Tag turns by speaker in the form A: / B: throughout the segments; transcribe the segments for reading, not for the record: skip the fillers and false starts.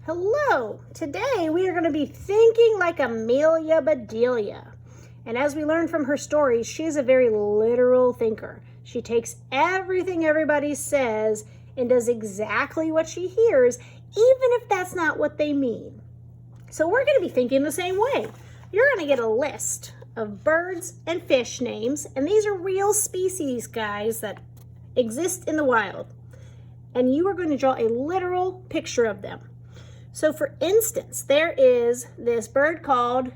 A: Hello! Today we are going to be thinking like Amelia Bedelia. And as we learned from her stories, she is a very literal thinker. She takes everything everybody says and does exactly what she hears, even if that's not what they mean. So we're going to be thinking the same way. You're going to get a list of birds and fish names, and these are real species, guys, that exist in the wild. And you are going to draw a literal picture of them. So for instance, there is this bird called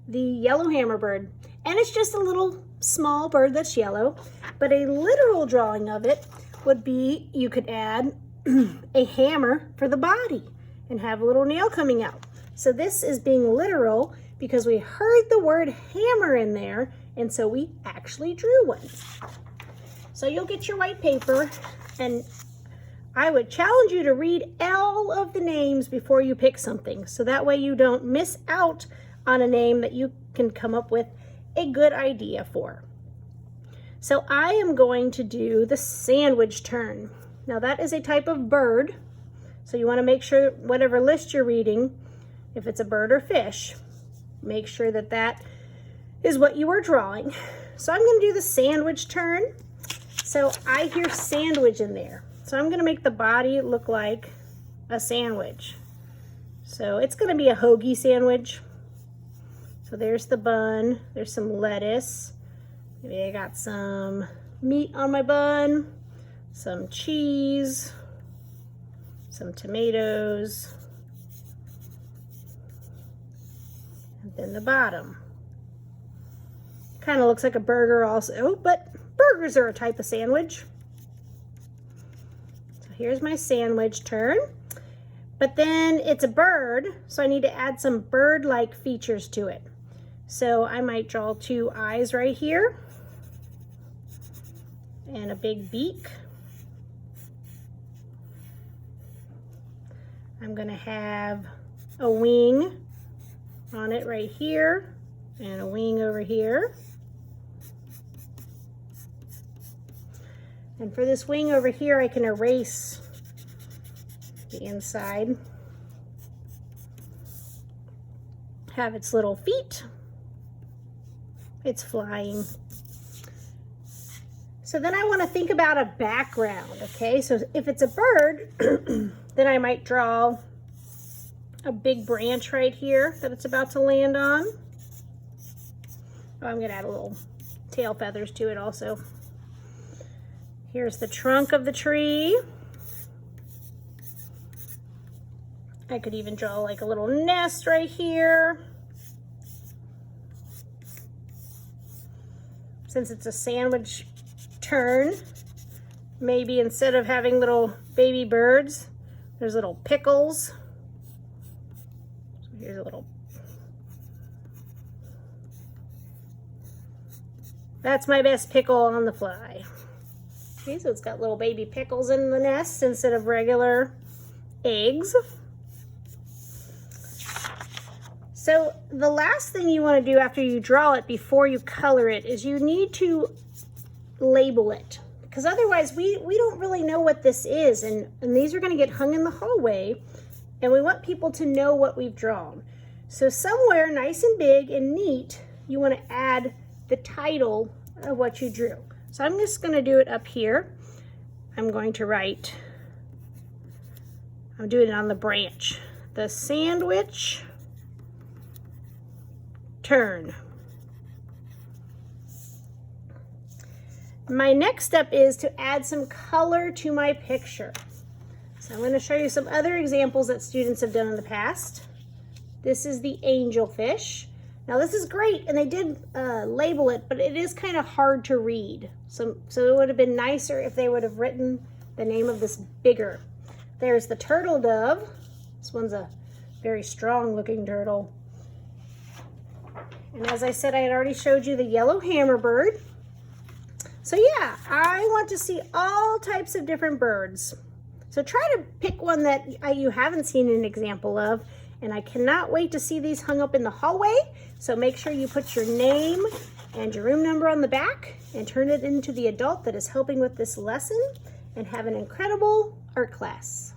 A: the yellow hammerbird, and it's just a little small bird that's yellow, but a literal drawing of it would be, you could add a hammer for the body and have a little nail coming out. So this is being literal because we heard the word hammer in there, and so we actually drew one. So you'll get your white paper, and I would challenge you to read all of the names before you pick something, so that way you don't miss out on a name that you can come up with a good idea for. So I am going to do the sandwich tern. Now that is a type of bird, so you want to make sure whatever list you're reading, if it's a bird or fish, make sure that that is what you are drawing. So I'm going to do the sandwich tern. So I hear sandwich in there. So I'm going to make the body look like a sandwich. So it's going to be a hoagie sandwich. So there's the bun. There's some lettuce. Maybe I got some meat on my bun, some cheese, some tomatoes, and then the bottom. Kind of looks like a burger also, but burgers are a type of sandwich. Here's my sandwich tern, but then it's a bird, so I need to add some bird-like features to it. So I might draw two eyes right here and a big beak. I'm gonna have a wing on it right here and a wing over here. And for this wing over here, I can erase the inside. Have its little feet. It's flying. So then I want to think about a background, okay? So if it's a bird, then I might draw a big branch right here that it's about to land on. Oh, I'm going to add a little tail feathers to it also. Here's the trunk of the tree. I could even draw like a little nest right here. Since it's a sandwich tern, maybe instead of having little baby birds, there's little pickles. So here's a little. That's my best pickle on the fly. Okay, so it's got little baby pickles in the nest instead of regular eggs. So the last thing you want to do after you draw it, before you color it, is you need to label it. Because otherwise we don't really know what this is. And these are going to get hung in the hallway. And we want people to know what we've drawn. So somewhere nice and big and neat, you want to add the title of what you drew. So I'm just going to do it up here. I'm going to write, I'm doing it on the branch, the sandwich tern. My next step is to add some color to my picture. So I'm going to show you some other examples that students have done in the past. This is the angelfish. Now this is great, and they did label it, but it is kind of hard to read. So it would have been nicer if they would have written the name of this bigger. There's the turtle dove. This one's a very strong looking turtle. And as I said, I had already showed you the yellow hammerbird. So yeah, I want to see all types of different birds. So try to pick one that you haven't seen an example of. And I cannot wait to see these hung up in the hallway. So make sure you put your name and your room number on the back and turn it into the adult that is helping with this lesson, and have an incredible art class.